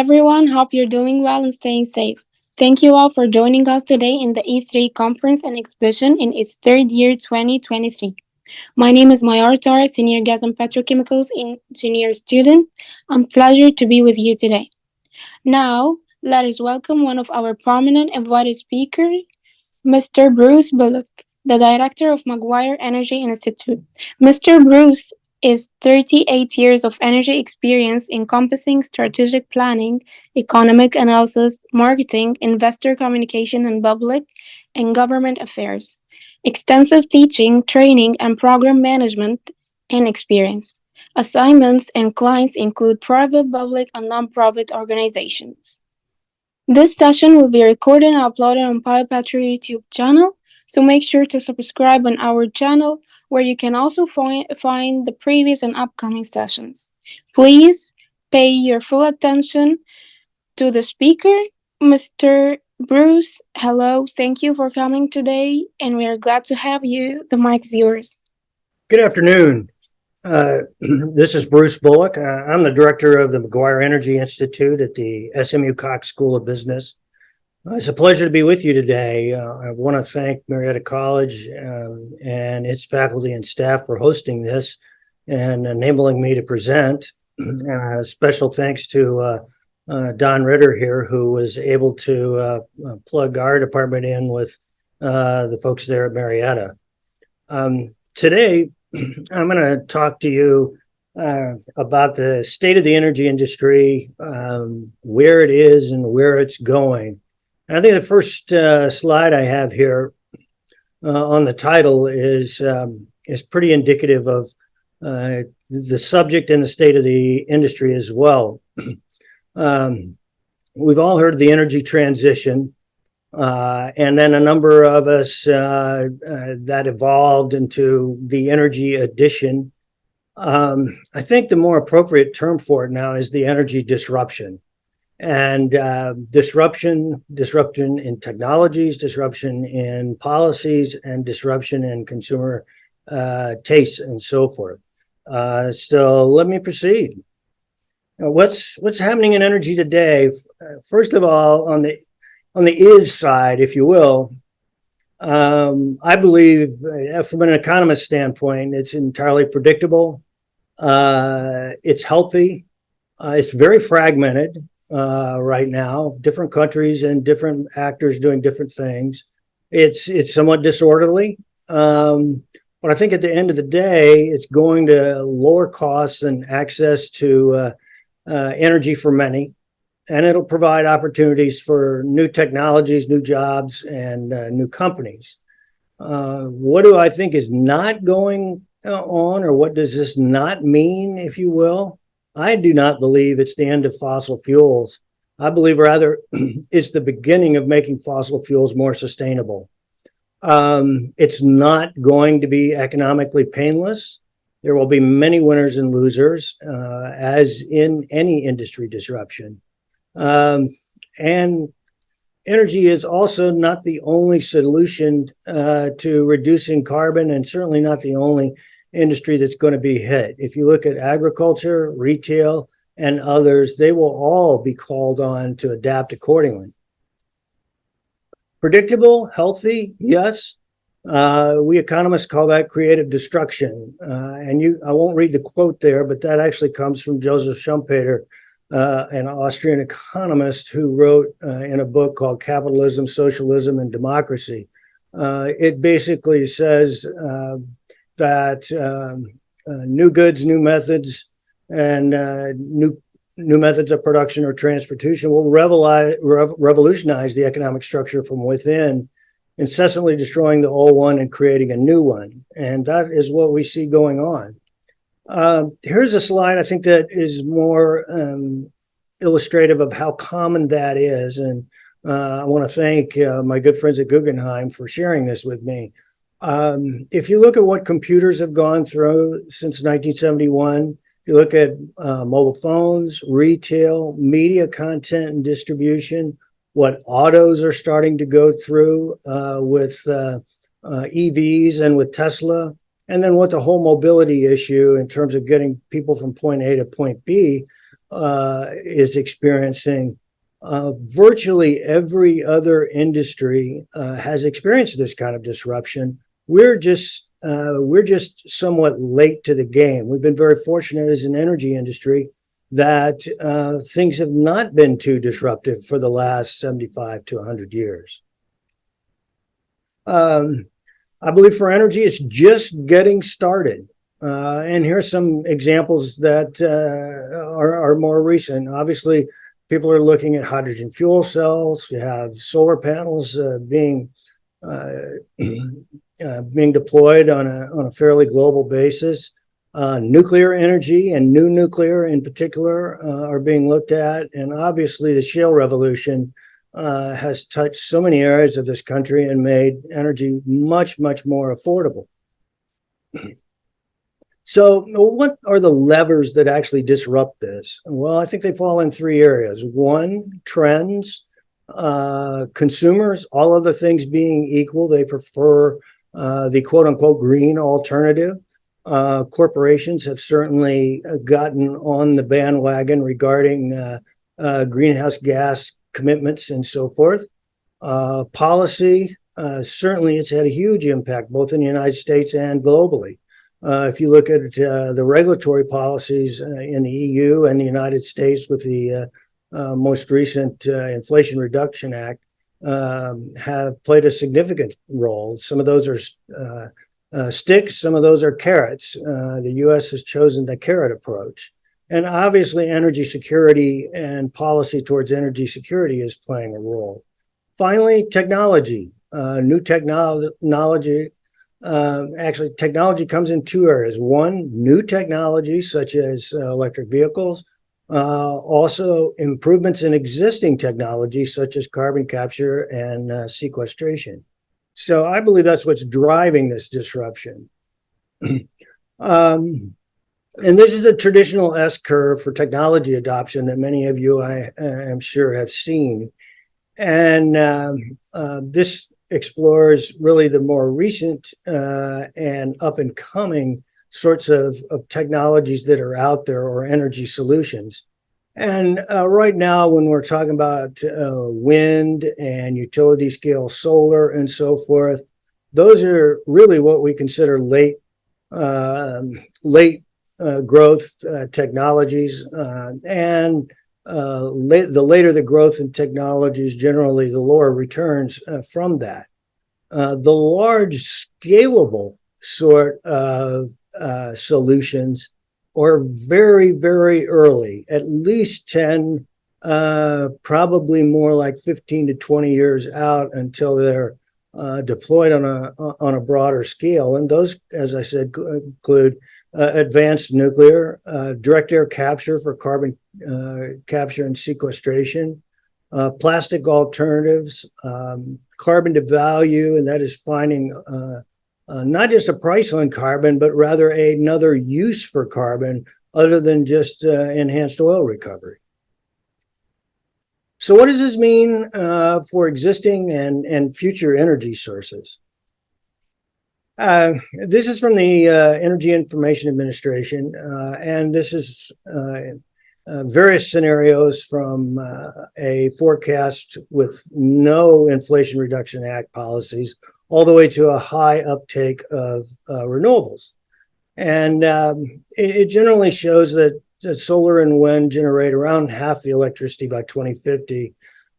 everyone. Hope you're doing well and staying safe. Thank you all for joining us today in the E3 conference and exhibition in its third year 2023. My name is Maguire, Senior Gas and Petrochemicals Engineer student. I'm pleasure to be with you today. Now, let us welcome one of our prominent invited speakers, Mr. Bruce Bullock, the director of Maguire Energy Institute. Mr. Bruce is 38 years of energy experience encompassing strategic planning, economic analysis, marketing, investor communication, and public and government affairs. Extensive teaching, training, and program management and experience. Assignments and clients include private, public, and nonprofit organizations. This session will be recorded and uploaded on PyPatcher YouTube channel, so make sure to subscribe on our channel where you can also find the previous and upcoming sessions. Please pay your full attention to the speaker, Mr. Bruce. Hello, thank you for coming today, and we are glad to have you. The mic is yours. Good afternoon. This is Bruce Bullock. I'm the director of the Maguire Energy Institute at the SMU Cox School of Business. It's a pleasure to be with you today. I want to thank Marietta College and its faculty and staff for hosting this and enabling me to present. And a special thanks to Don Ritter here, who was able to plug our department in with the folks there at Marietta. Today, I'm going to talk to you about the state of the energy industry, where it is and where it's going. And I think the first slide I have here on the title is pretty indicative of the subject and the state of the industry as well. We've all heard of the energy transition. And then a number of us that evolved into the energy addition. I think the more appropriate term for it now is the energy disruption. And disruption in technologies, disruption in policies, and disruption in consumer tastes and so forth. So let me proceed. What's happening in energy today? First of all, on the is side, if you will, I believe from an economist standpoint, it's entirely predictable. It's healthy. It's very fragmented right now, different countries and different actors doing different things. It's somewhat disorderly. But I think at the end of the day, it's going to lower costs and access to energy for many. And it'll provide opportunities for new technologies, new jobs, and new companies. What do I think is not going on, or what does this not mean, if you will? I do not believe it's the end of fossil fuels. I believe rather it's the beginning of making fossil fuels more sustainable. It's not going to be economically painless. There will be many winners and losers, as in any industry disruption. And energy is also not the only solution to reducing carbon, and certainly not the only industry that's going to be hit. If you look at agriculture, retail, and others, they will all be called on to adapt accordingly. Predictable, healthy, yes. We economists call that creative destruction. I won't read the quote there, but that actually comes from Joseph Schumpeter, an Austrian economist who wrote in a book called Capitalism, Socialism, and Democracy. It basically says that new goods, new methods, and new methods of production or transportation will revolutionize the economic structure from within, incessantly destroying the old one and creating a new one. And that is what we see going on. Here's a slide I think that is more illustrative of how common that is. And I want to thank my good friends at Guggenheim for sharing this with me. If you look at what computers have gone through since 1971, if you look at mobile phones, retail, media content and distribution, what autos are starting to go through with EVs and with Tesla, and then what the whole mobility issue in terms of getting people from point A to point B, is experiencing. Virtually every other industry has experienced this kind of disruption. We're just somewhat late to the game. We've been very fortunate as an energy industry that things have not been too disruptive for the last 75 to 100 years. I believe for energy, it's just getting started. And here's some examples that are more recent. Obviously, people are looking at hydrogen fuel cells. You have solar panels being deployed on a fairly global basis. Nuclear energy and new nuclear in particular are being looked at. And obviously, the shale revolution has touched so many areas of this country and made energy much, much more affordable. So what are the levers that actually disrupt this? Well, I think they fall in three areas. One, trends. Consumers, all other things being equal, they prefer the quote unquote green alternative. Corporations have certainly gotten on the bandwagon regarding greenhouse gas commitments and so forth. Policy, certainly it's had a huge impact both in the United States and globally. If you look at the regulatory policies in the EU and the United States with the most recent Inflation Reduction Act, have played a significant role. Some of those are sticks, some of those are carrots. The US has chosen the carrot approach. And obviously, energy security and policy towards energy security is playing a role. Finally, technology. New technology. Actually, technology comes in two areas. One, new technology such as electric vehicles. Also, improvements in existing technology such as carbon capture and sequestration. So I believe that's what's driving this disruption. And this is a traditional S curve for technology adoption that many of you, I am sure, have seen. And this explores really the more recent and up and coming sorts of technologies that are out there or energy solutions. And right now, when we're talking about wind and utility scale solar and so forth, those are really what we consider late growth technologies. And the later the growth in technologies, generally the lower returns from that. The large scalable sort of solutions are very, very early, at least 10, probably more like 15 to 20 years out until they're deployed on a broader scale. And those, as I said, include advanced nuclear, direct air capture for carbon capture and sequestration, plastic alternatives, carbon to value, and that is finding not just a price on carbon, but rather another use for carbon other than just enhanced oil recovery. So what does this mean for existing and future energy sources? This is from the Energy Information Administration, and this is various scenarios from a forecast with no Inflation Reduction Act policies all the way to a high uptake of renewables. And it generally shows that solar and wind generate around half the electricity by 2050,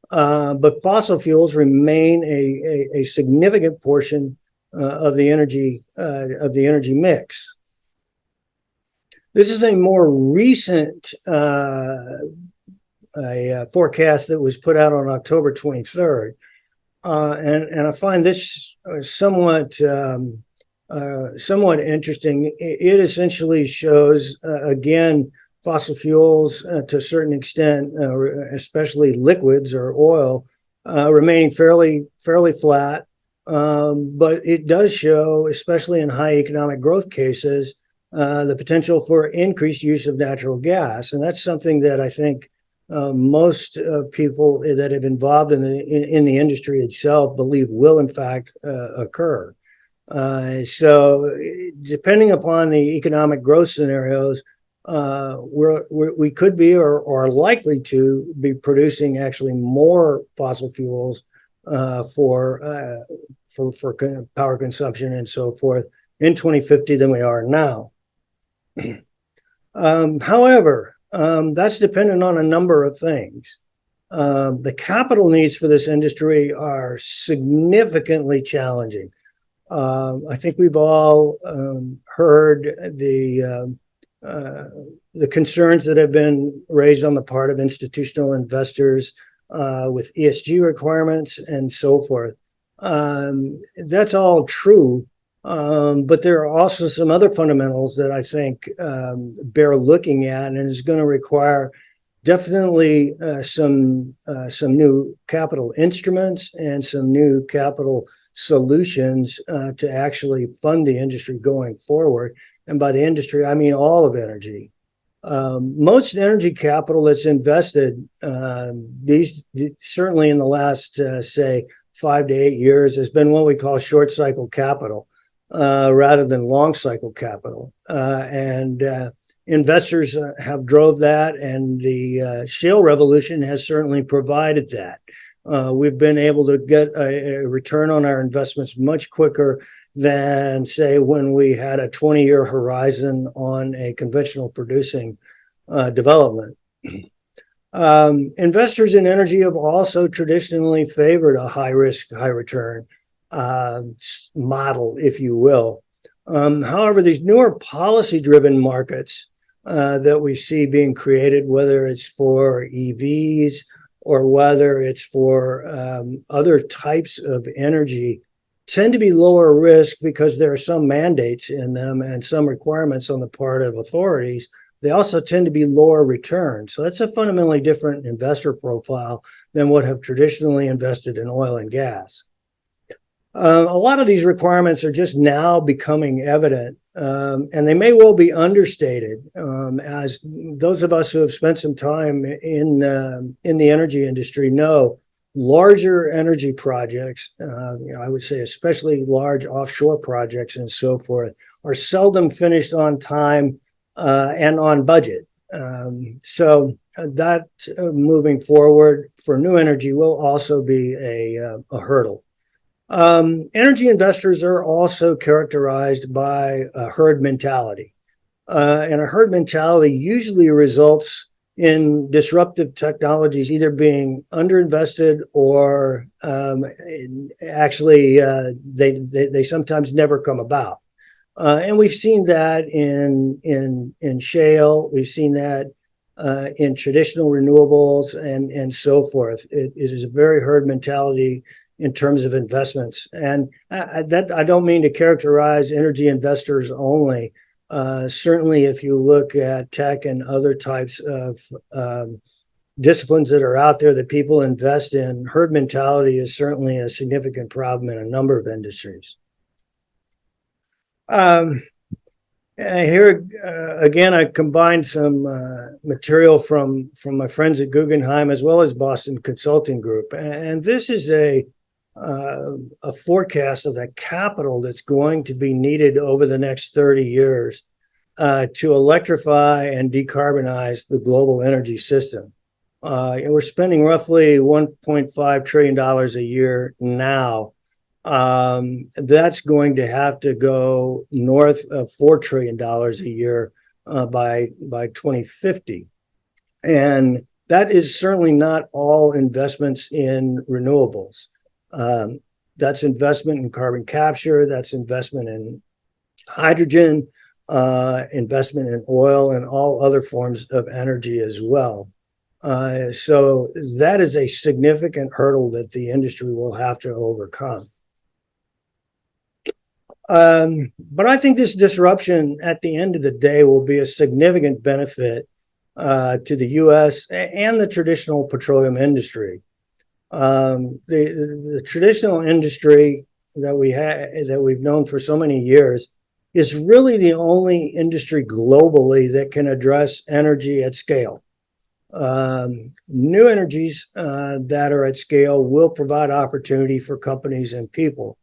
but fossil fuels remain a significant portion of the energy mix. This is a more recent a forecast that was put out on October 23rd. And I find this somewhat interesting. It essentially shows, again, fossil fuels to a certain extent, especially liquids or oil, remaining fairly flat. But it does show, especially in high economic growth cases, the potential for increased use of natural gas. And that's something that I think most people that have involved in the industry itself believe will in fact occur. So depending upon the economic growth scenarios, we could be or are likely to be producing actually more fossil fuels for power consumption and so forth in 2050 than we are now. However, that's dependent on a number of things. The capital needs for this industry are significantly challenging. I think we've all heard the concerns that have been raised on the part of institutional investors with ESG requirements and so forth. That's all true, but there are also some other fundamentals that I think bear looking at, and is going to require definitely some new capital instruments and some new capital solutions to actually fund the industry going forward. And by the industry, I mean all of energy. Most energy capital that's invested, certainly in the last, say, 5 to 8 years, has been what we call short cycle capital rather than long cycle capital. And investors have drove that, and the shale revolution has certainly provided that. We've been able to get a return on our investments much quicker than, say, when we had a 20-year horizon on a conventional producing development. Investors in energy have also traditionally favored a high risk, high return model, if you will. However, these newer policy driven markets that we see being created, whether it's for EVs or whether it's for other types of energy, tend to be lower risk because there are some mandates in them and some requirements on the part of authorities. They also tend to be lower return. So that's a fundamentally different investor profile than what have traditionally invested in oil and gas. A lot of these requirements are just now becoming evident, and they may well be understated. As those of us who have spent some time in the energy industry know, larger energy projects, I would say especially large offshore projects and so forth, are seldom finished on time and on budget. So that moving forward for new energy will also be a hurdle. Energy investors are also characterized by a herd mentality. And a herd mentality usually results in disruptive technologies either being underinvested or actually they sometimes never come about. And we've seen that in shale. We've seen that in traditional renewables and so forth. It is a very herd mentality in terms of investments. And that I don't mean to characterize energy investors only. Certainly, if you look at tech and other types of disciplines that are out there that people invest in, herd mentality is certainly a significant problem in a number of industries. Here again, I combined some material from my friends at Guggenheim as well as Boston Consulting Group, and this is a forecast of the capital that's going to be needed over the next 30 years to electrify and decarbonize the global energy system. And we're spending roughly $1.5 trillion a year now. That's going to have to go north of $4 trillion a year by 2050. And that is certainly not all investments in renewables. That's investment in carbon capture, that's investment in hydrogen, investment in oil and all other forms of energy as well. So that is a significant hurdle that the industry will have to overcome. But I think this disruption at the end of the day will be a significant benefit to the U.S. and the traditional petroleum industry. The traditional industry that we've known for so many years is really the only industry globally that can address energy at scale. New energies that are at scale will provide opportunity for companies and people,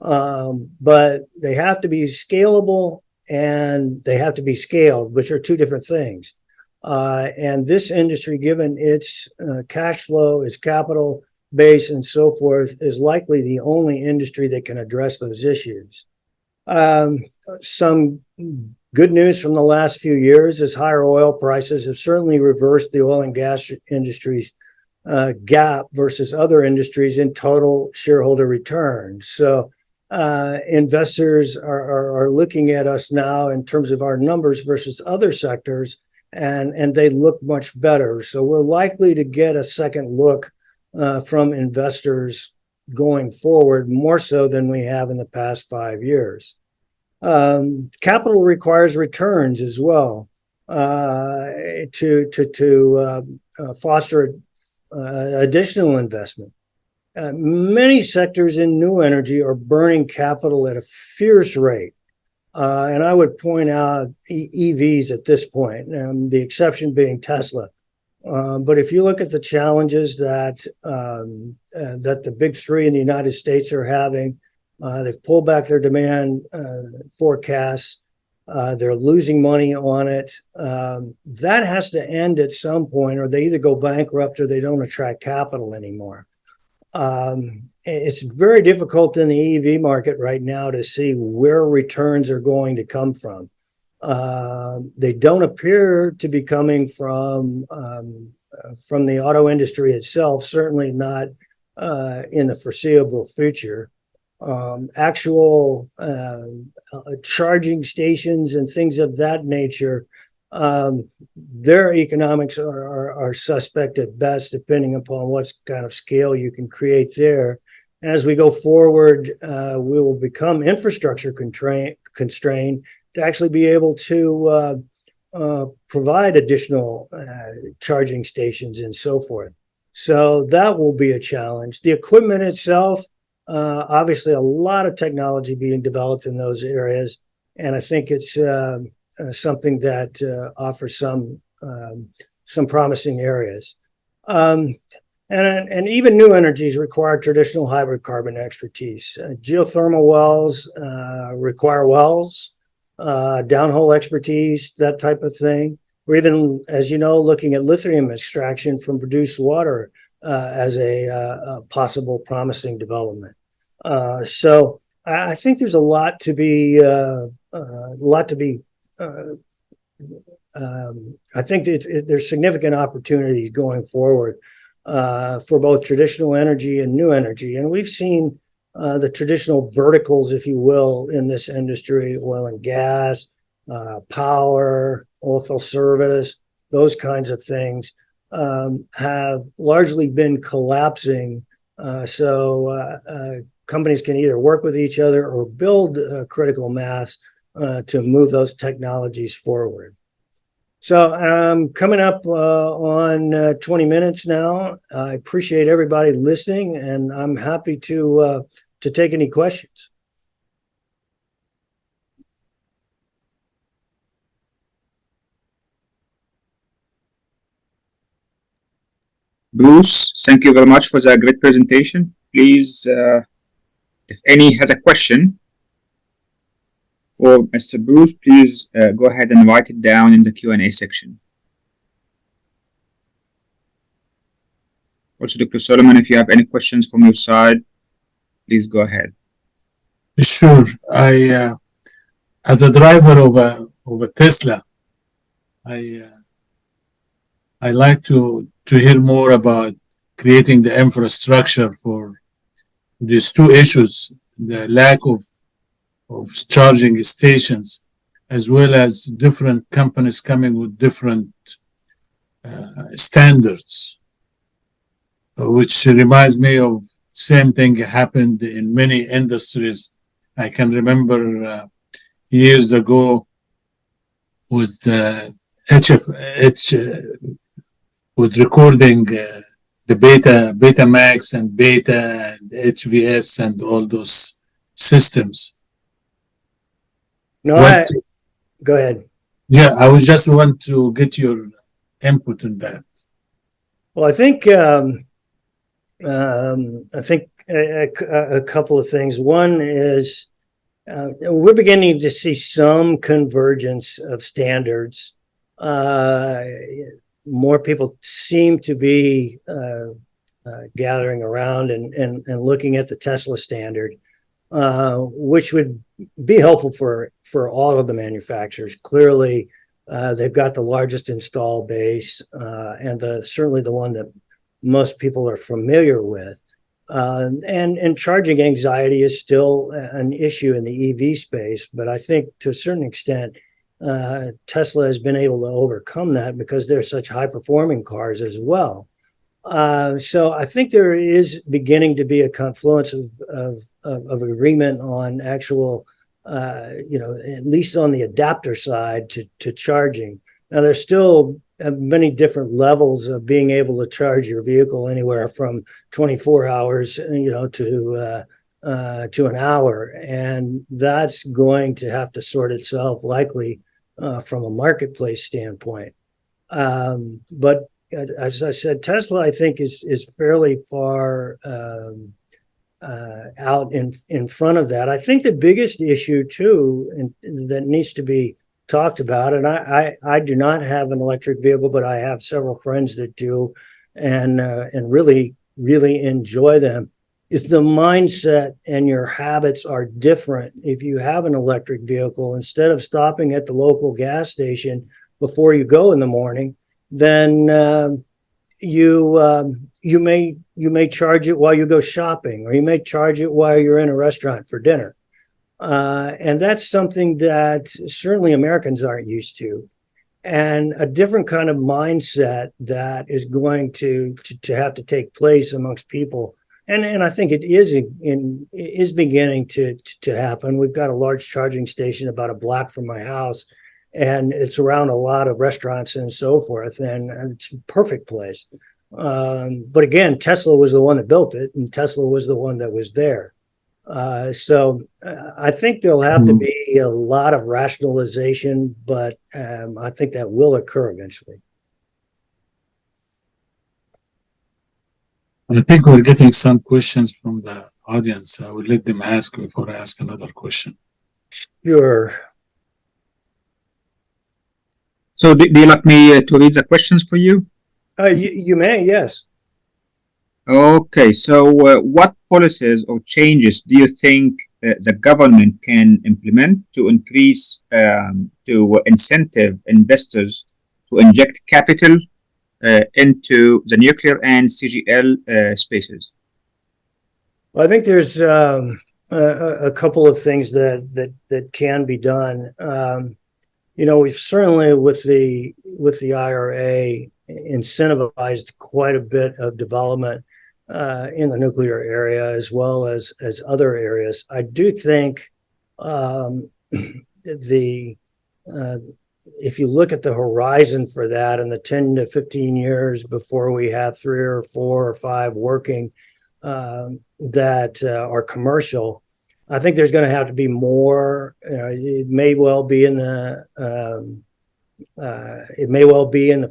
but they have to be scalable and they have to be scaled, which are two different things. And this industry, given its cash flow, its capital base, and so forth, is likely the only industry that can address those issues. Some good news from the last few years is higher oil prices have certainly reversed the oil and gas industry's gap versus other industries in total shareholder returns. So investors are looking at us now in terms of our numbers versus other sectors, and they look much better. So we're likely to get a second look from investors going forward, more so than we have in the past 5 years. Capital requires returns as well to foster additional investment. Many sectors in new energy are burning capital at a fierce rate. And I would point out EVs at this point, the exception being Tesla. But if you look at the challenges that the big three in the United States are having, they've pulled back their demand forecasts. They're losing money on it. That has to end at some point, or they either go bankrupt or they don't attract capital anymore. It's very difficult in the EV market right now to see where returns are going to come from. They don't appear to be coming from the auto industry itself, certainly not in the foreseeable future. Actual charging stations and things of that nature, their economics are suspect at best, depending upon what kind of scale you can create there. And as we go forward, we will become infrastructure constrained to actually be able to provide additional charging stations and so forth. So that will be a challenge. The equipment itself, obviously a lot of technology being developed in those areas. And I think it's something that offers some promising areas. And even new energies require traditional hybrid carbon expertise. Geothermal wells require wells, downhole expertise, that type of thing. We're even, as you know, looking at lithium extraction from produced water as a possible promising development. So I think there's a lot to be, I think there's significant opportunities going forward for both traditional energy and new energy. And we've seen the traditional verticals, if you will, in this industry, oil and gas, power, oilfield service, those kinds of things have largely been collapsing. So companies can either work with each other or build critical mass to move those technologies forward. So coming up on 20 minutes now. I appreciate everybody listening, and I'm happy to take any questions. Bruce, thank you very much for that great presentation. Please, if any has a question for Mr. Bruce, please go ahead and write it down in the Q&A section. Also, Dr. Solomon, if you have any questions from your side, please go ahead. Sure. As a driver of a Tesla, I like to hear more about creating the infrastructure for these two issues: the lack of charging stations, as well as different companies coming with different standards, which reminds me of same thing happened in many industries. I can remember years ago with the with recording the Betamax and Beta and HVS and all those systems. No, go ahead. Yeah, I was just want to get your input on that. Well, I think a couple of things. One is we're beginning to see some convergence of standards. More people seem to be gathering around and looking at the Tesla standard, which would be helpful for all of the manufacturers. Clearly, they've got the largest install base and certainly the one that most people are familiar with. And charging anxiety is still an issue in the EV space, but I think to a certain extent, Tesla has been able to overcome that because they're such high performing cars as well. So I think there is beginning to be a confluence of agreement on actual, at least on the adapter side to charging. Now, there's still many different levels of being able to charge your vehicle, anywhere from 24 hours, to an hour. And that's going to have to sort itself likely from a marketplace standpoint. But as I said, Tesla, I think, is fairly far out in front of that. I think the biggest issue too, that needs to be talked about, and I do not have an electric vehicle, but I have several friends that do, and really enjoy them, is the mindset and your habits are different if you have an electric vehicle. Instead of stopping at the local gas station before you go in the morning, then you may charge it while you go shopping, or you may charge it while you're in a restaurant for dinner. And that's something that certainly Americans aren't used to, and a different kind of mindset that is going to have to take place amongst people. And I think it is beginning to happen. We've got a large charging station about a block from my house, and it's around a lot of restaurants and so forth, and it's a perfect place. But again, Tesla was the one that built it, and Tesla was the one that was there. So I think there'll have to be a lot of rationalization, but I think that will occur eventually. I think we're getting some questions from the audience. I will let them ask before I ask another question. Sure. So do you like me to read the questions for you? You may, yes. Okay, so what policies or changes do you think the government can implement to increase, to incentive investors to inject capital into the nuclear and CGL spaces? Well, I think there's a couple of things that can be done. We've certainly with the IRA incentivized quite a bit of development in the nuclear area as well as other areas. I do think if you look at the horizon for that and the 10 to 15 years before we have 3 or 4 or 5 working that are commercial, I think there's going to have to be more. It may well be in the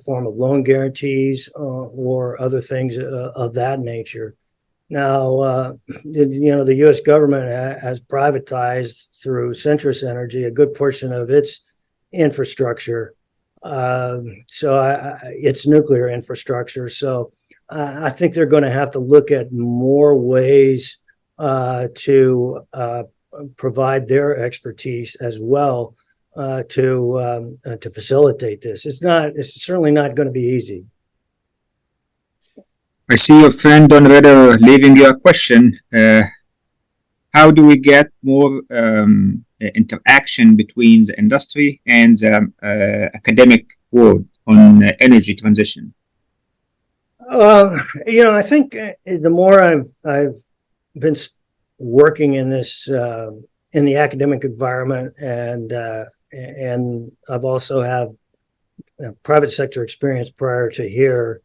form of loan guarantees or other things of that nature. Now, the U.S. government has privatized through Centrus Energy a good portion of its infrastructure. So it's nuclear infrastructure. So I think they're going to have to look at more ways to provide their expertise as well to facilitate this. It's certainly not going to be easy. I see your friend Don Redder leaving you a question. How do we get more interaction between the industry and the academic world on energy transition? I think the more I've been working in this in the academic environment, and I've also have private sector experience prior to here.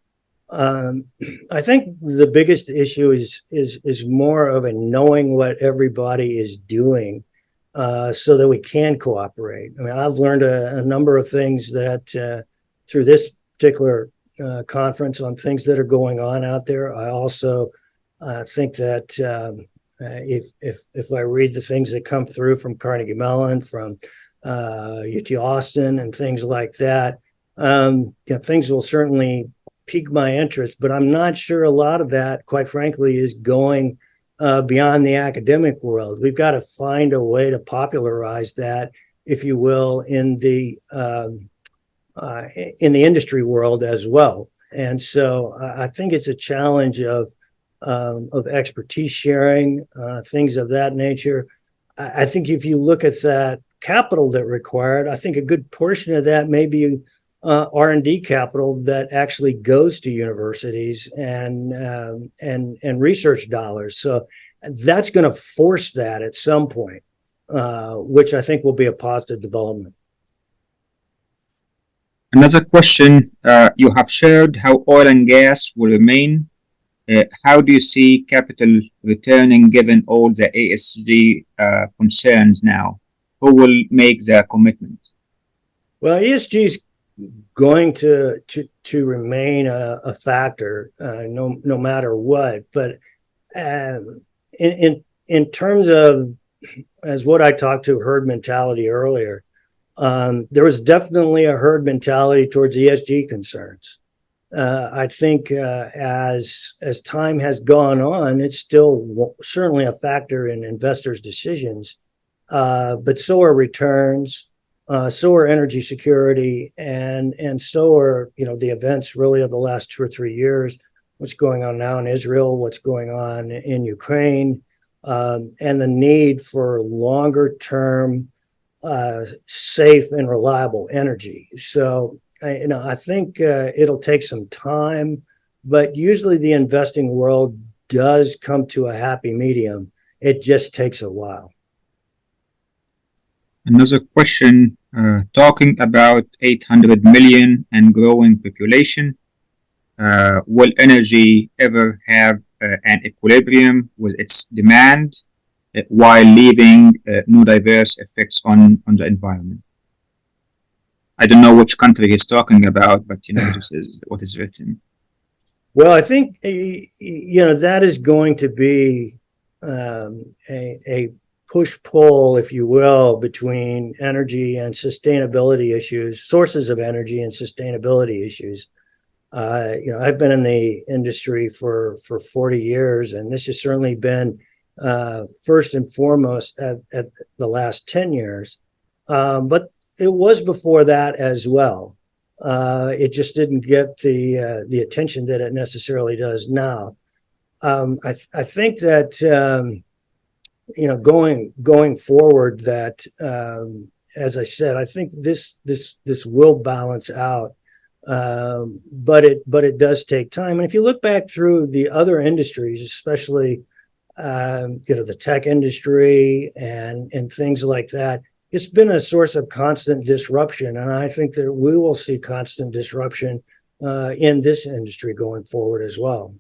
I think the biggest issue is more of a knowing what everybody is doing, so that we can cooperate. I mean, I've learned a number of things that through this particular conference on things that are going on out there. I also think that If I read the things that come through from Carnegie Mellon, from UT Austin, and things like that, things will certainly pique my interest. But I'm not sure a lot of that, quite frankly, is going beyond the academic world. We've got to find a way to popularize that, if you will, in the industry world as well. And so I think it's a challenge of expertise sharing, things of that nature. I think if you look at that capital that required, I think a good portion of that may be R&D capital that actually goes to universities and research dollars. So that's going to force that at some point, which I think will be a positive development. Another question, you have shared how oil and gas will remain. How do you see capital returning given all the ESG concerns now? Who will make the commitment? Well, ESG is going to remain a factor, no matter what. But in terms of, as what I talked to, herd mentality earlier, there was definitely a herd mentality towards ESG concerns. I think as time has gone on, it's still certainly a factor in investors' decisions, but so are returns, so are energy security, and so are the events really of the last 2 or 3 years. What's going on now in Israel, what's going on in Ukraine, and the need for longer term, safe and reliable energy. So I think it'll take some time, but usually the investing world does come to a happy medium. It just takes a while. Another question, talking about 800 million and growing population, will energy ever have an equilibrium with its demand while leaving no diverse effects on the environment? I don't know which country he's talking about, but this is what is written. Well, I think that is going to be a push-pull, if you will, between energy and sustainability issues, sources of energy and sustainability issues. I've been in the industry for 40 years, and this has certainly been first and foremost at the last 10 years. But it was before that as well. It just didn't get the attention that it necessarily does now. I think that going forward, that as I said, I think this will balance out, but it does take time. And if you look back through the other industries, especially the tech industry and things like that, it's been a source of constant disruption, and I think that we will see constant disruption in this industry going forward as well.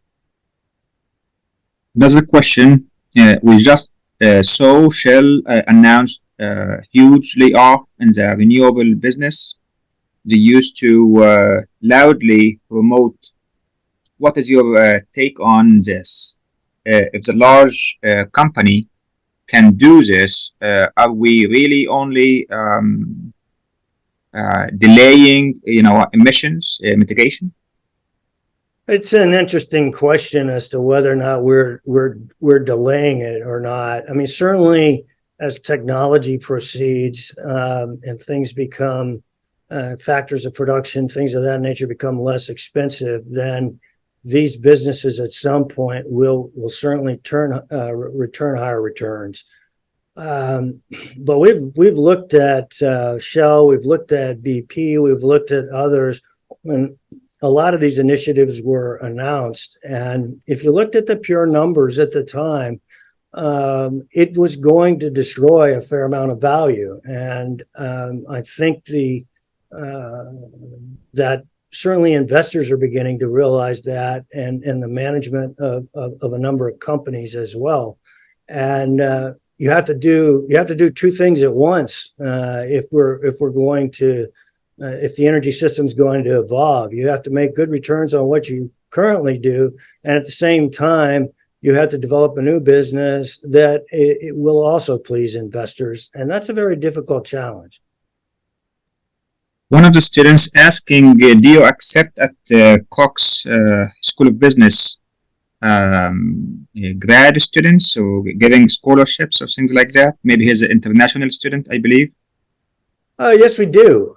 Another question, we just saw Shell announced a huge layoff in the renewable business. They used to loudly promote. What is your take on this? If the large company can do this, are we really only delaying, emissions mitigation? It's an interesting question as to whether or not we're delaying it or not. I mean, certainly as technology proceeds and things become factors of production, things of that nature become less expensive, then these businesses at some point will certainly return higher returns. But we've looked at Shell, we've looked at BP, we've looked at others when a lot of these initiatives were announced. And if you looked at the pure numbers at the time, it was going to destroy a fair amount of value. And I think that certainly investors are beginning to realize that, and the management of a number of companies as well. And you have to do two things at once if the energy system is going to evolve. You have to make good returns on what you currently do, and at the same time, you have to develop a new business that it will also please investors. And that's a very difficult challenge. One of the students asking, do you accept at Cox School of Business grad students or giving scholarships or things like that? Maybe he's an international student, I believe. Yes, we do.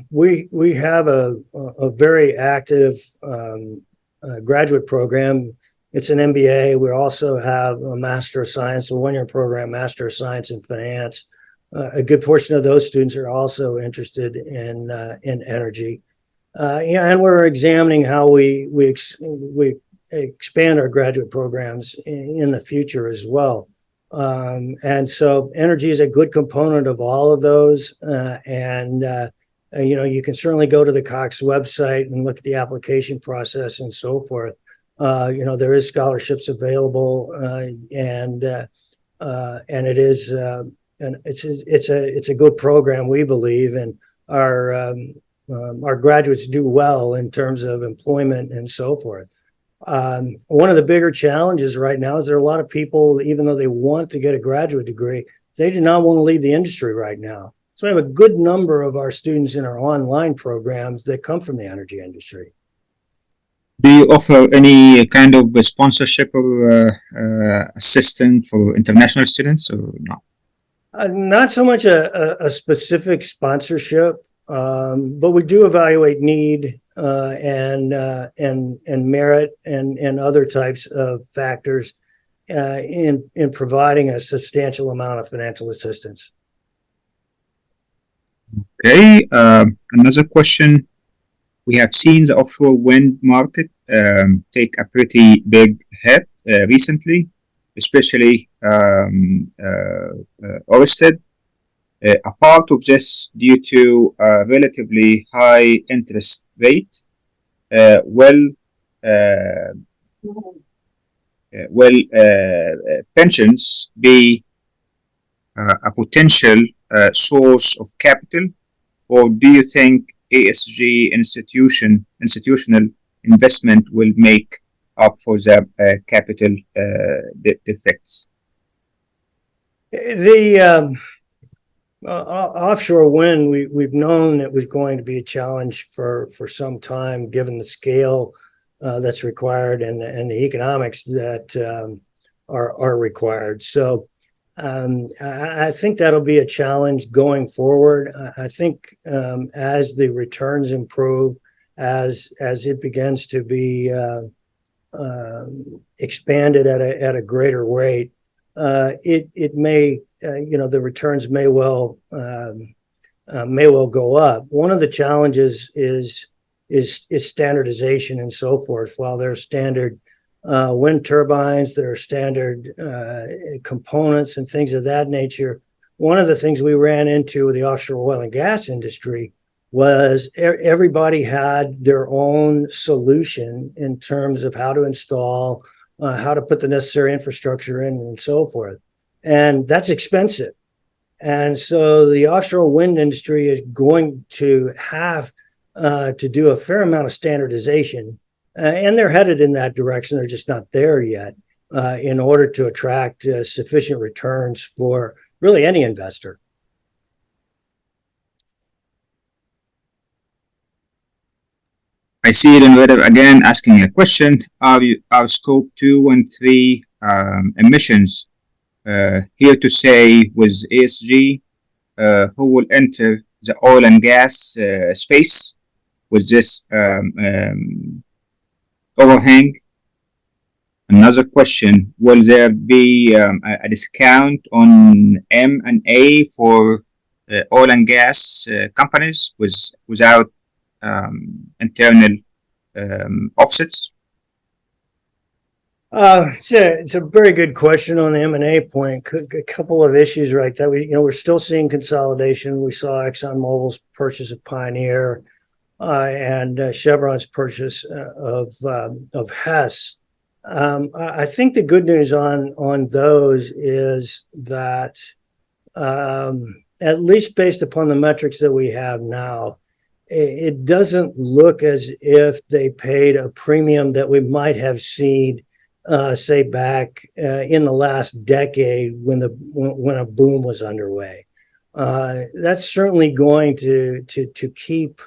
We have a very active graduate program. It's an MBA. We also have a Master of Science, a one-year program, Master of Science in Finance. A good portion of those students are also interested in energy. And we're examining how we expand our graduate programs in the future as well. And so energy is a good component of all of those. You can certainly go to the Cox website and look at the application process and so forth. There is scholarships available, and it is and it's a good program, we believe, and our graduates do well in terms of employment and so forth. One of the bigger challenges right now is there are a lot of people, even though they want to get a graduate degree, they do not want to leave the industry right now. So we have a good number of our students in our online programs that come from the energy industry. Do you offer any kind of sponsorship or assistance for international students or not? Not so much a specific sponsorship, but we do evaluate need and merit and other types of factors in providing a substantial amount of financial assistance. Okay, another question. We have seen the offshore wind market take a pretty big hit recently, especially Ørsted. A part of this due to a relatively high interest rate. Pensions be a potential source of capital, or do you think ESG institutional investment will make up for the capital defects? The offshore wind, we've known it was going to be a challenge for some time, given the scale that's required and the economics that are required. So I think that'll be a challenge going forward. I think as the returns improve, as it begins to be expanded at a greater rate, it may the returns may well go up. One of the challenges is standardization and so forth. While there are standard wind turbines, there are standard components and things of that nature. One of the things we ran into with the offshore oil and gas industry was everybody had their own solution in terms of how to install, how to put the necessary infrastructure in and so forth. And that's expensive. And so the offshore wind industry is going to have to do a fair amount of standardization. And they're headed in that direction. They're just not there yet in order to attract sufficient returns for really any investor. I see it in Reddit again asking a question. Are scope 2 and 3 emissions here to say with ESG, who will enter the oil and gas space with this overhang? Another question, will there be a discount on M&A for oil and gas companies without internal offsets? It's a very good question on the M&A point. A couple of issues right there. We're still seeing consolidation. We saw ExxonMobil's purchase of Pioneer and Chevron's purchase of Hess. I think the good news on those is that at least based upon the metrics that we have now, it doesn't look as if they paid a premium that we might have seen say back in the last decade when a boom was underway. That's certainly going to keep,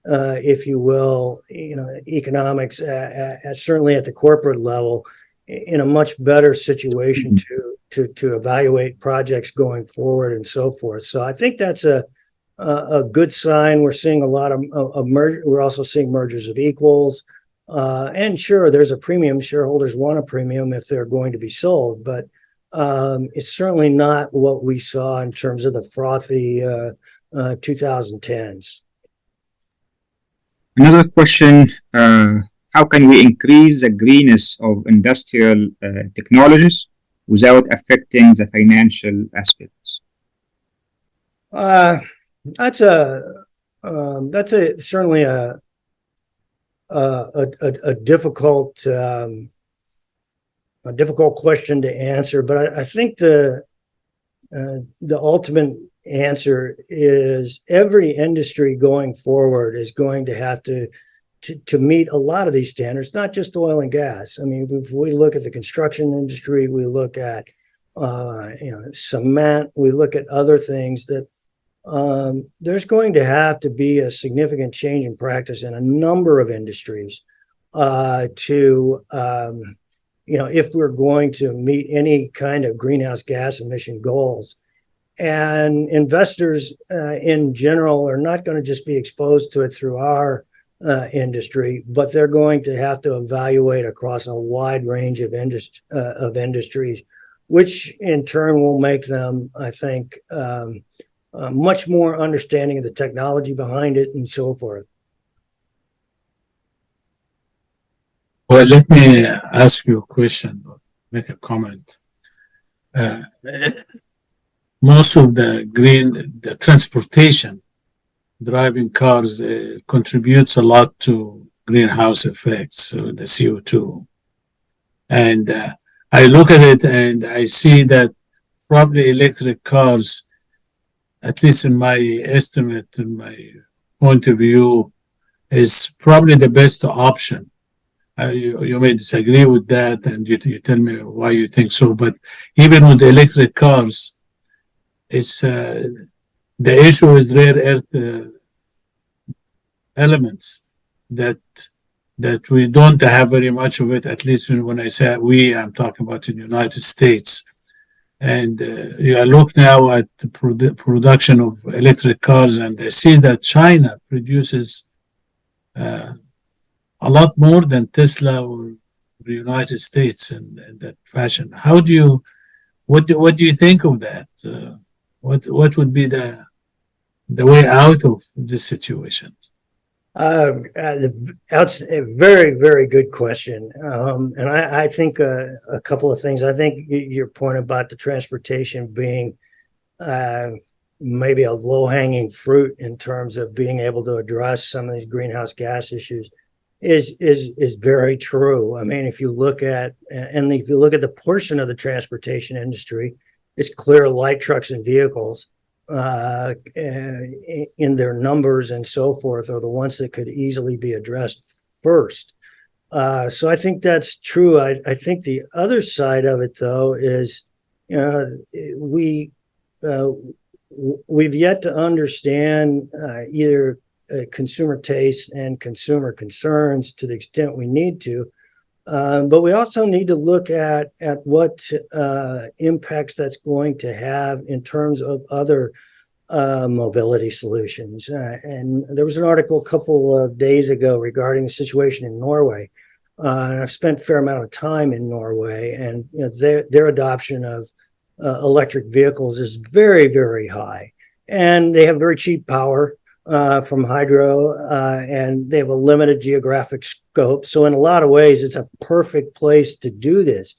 if you will, economics certainly at the corporate level in a much better situation to evaluate projects going forward and so forth. So I think that's a good sign. We're seeing a lot of we're also seeing mergers of equals. And sure, there's a premium. Shareholders want a premium if they're going to be sold, but it's certainly not what we saw in terms of the frothy 2010s. Another question, how can we increase the greenness of industrial technologies without affecting the financial aspects? That's certainly a difficult question to answer, but I think the ultimate answer is every industry going forward is going to have to meet a lot of these standards, not just oil and gas. I mean, if we look at the construction industry, we look at cement, we look at other things that there's going to have to be a significant change in practice in a number of industries if we're going to meet any kind of greenhouse gas emission goals. And investors in general are not going to just be exposed to it through our industry, but they're going to have to evaluate across a wide range of industries, which in turn will make them, I think, much more understanding of the technology behind it and so forth. Well, let me ask you a question, or make a comment. Most of the transportation, driving cars contributes a lot to greenhouse effects, so the CO2. And I look at it and I see that probably electric cars, at least in my estimate, in my point of view, is probably the best option. You may disagree with that, and you tell me why you think so. But even with the electric cars, it's the issue is rare earth elements that we don't have very much of it. At least when I say we, I'm talking about in the United States. And you look now at the production of electric cars, and I see that China produces a lot more than Tesla or the United States in that fashion. What do you think of that? What would be the way out of this situation? That's a very, very good question. And I think a couple of things. I think your point about the transportation being maybe a low-hanging fruit in terms of being able to address some of these greenhouse gas issues is very true. I mean, if you look at the portion of the transportation industry, it's clear light trucks and vehicles in their numbers and so forth are the ones that could easily be addressed first. So I think that's true. I think the other side of it, though, is we've yet to understand either consumer tastes and consumer concerns to the extent we need to. But we also need to look at what impacts that's going to have in terms of other mobility solutions. And there was an article a couple of days ago regarding the situation in Norway. And I've spent a fair amount of time in Norway, and their adoption of electric vehicles is very, very high. And they have very cheap power from hydro, and they have a limited geographic scope. So in a lot of ways, it's a perfect place to do this.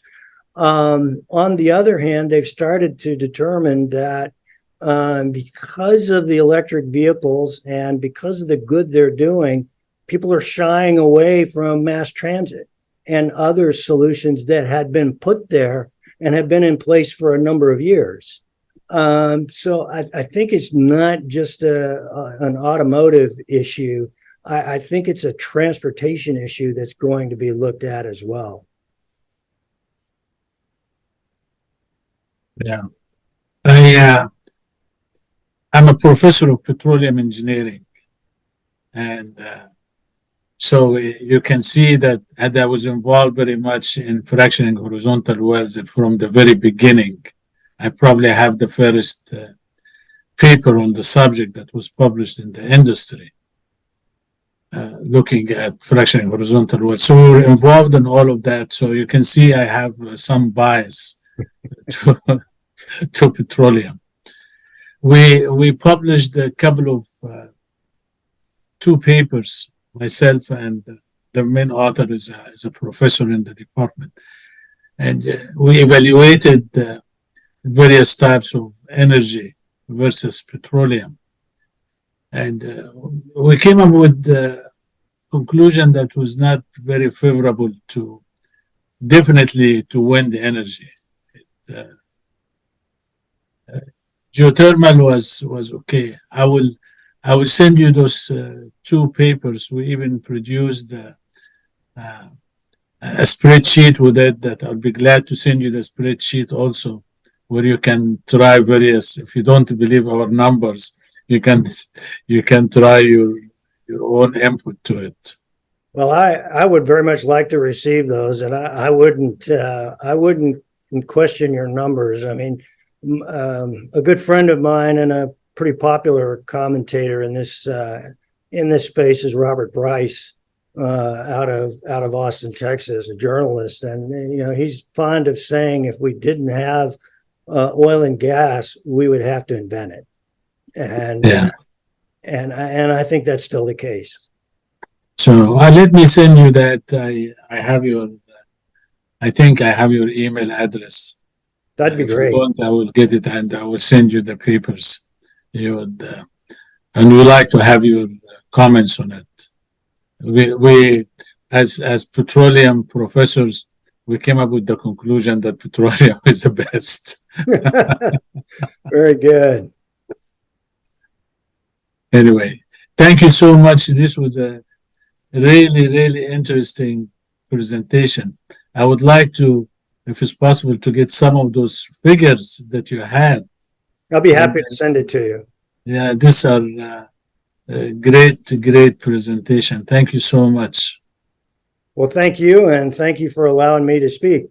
On the other hand, they've started to determine that because of the electric vehicles and because of the good they're doing, people are shying away from mass transit and other solutions that had been put there and have been in place for a number of years. So I think it's not just an automotive issue. I think it's a transportation issue that's going to be looked at as well. Yeah. I'm a professor of petroleum engineering, and so you can see that I was involved very much in fracturing horizontal wells from the very beginning. I probably have the first paper on the subject that was published in the industry, looking at fracturing horizontal wells. So we were involved in all of that. So you can see I have some bias to, to petroleum. We published a couple of two papers, myself and the main author is a professor in the department. And we evaluated various types of energy versus petroleum. And we came up with the conclusion that was not very favorable to definitely to wind energy. Geothermal was okay. I will send you those two papers. We even produced a spreadsheet with it that I'll be glad to send you the spreadsheet also, where you can try various. If you don't believe our numbers, you can try your own input to it. Well, I would very much like to receive those, and I wouldn't question your numbers. I mean, a good friend of mine and a pretty popular commentator in this space is Robert Bryce, out of Austin, Texas, a journalist, and you know he's fond of saying if we didn't have oil and gas, we would have to invent it, and Yeah. and I think that's still the case. So let me send you that. I have your. I think I have your email address. That'd be If you great. don't, I will get it and I will send you the papers. You would, and we like to have your comments on it. We as petroleum professors, we came up with the conclusion that petroleum is the best. Very good. Anyway, thank you so much. This was a really, really interesting presentation. I would like to, if it's possible, to get some of those figures that you had. I'll be happy to send it to you. Yeah, these are great presentation. Thank you so much. Well, thank you, and thank you for allowing me to speak.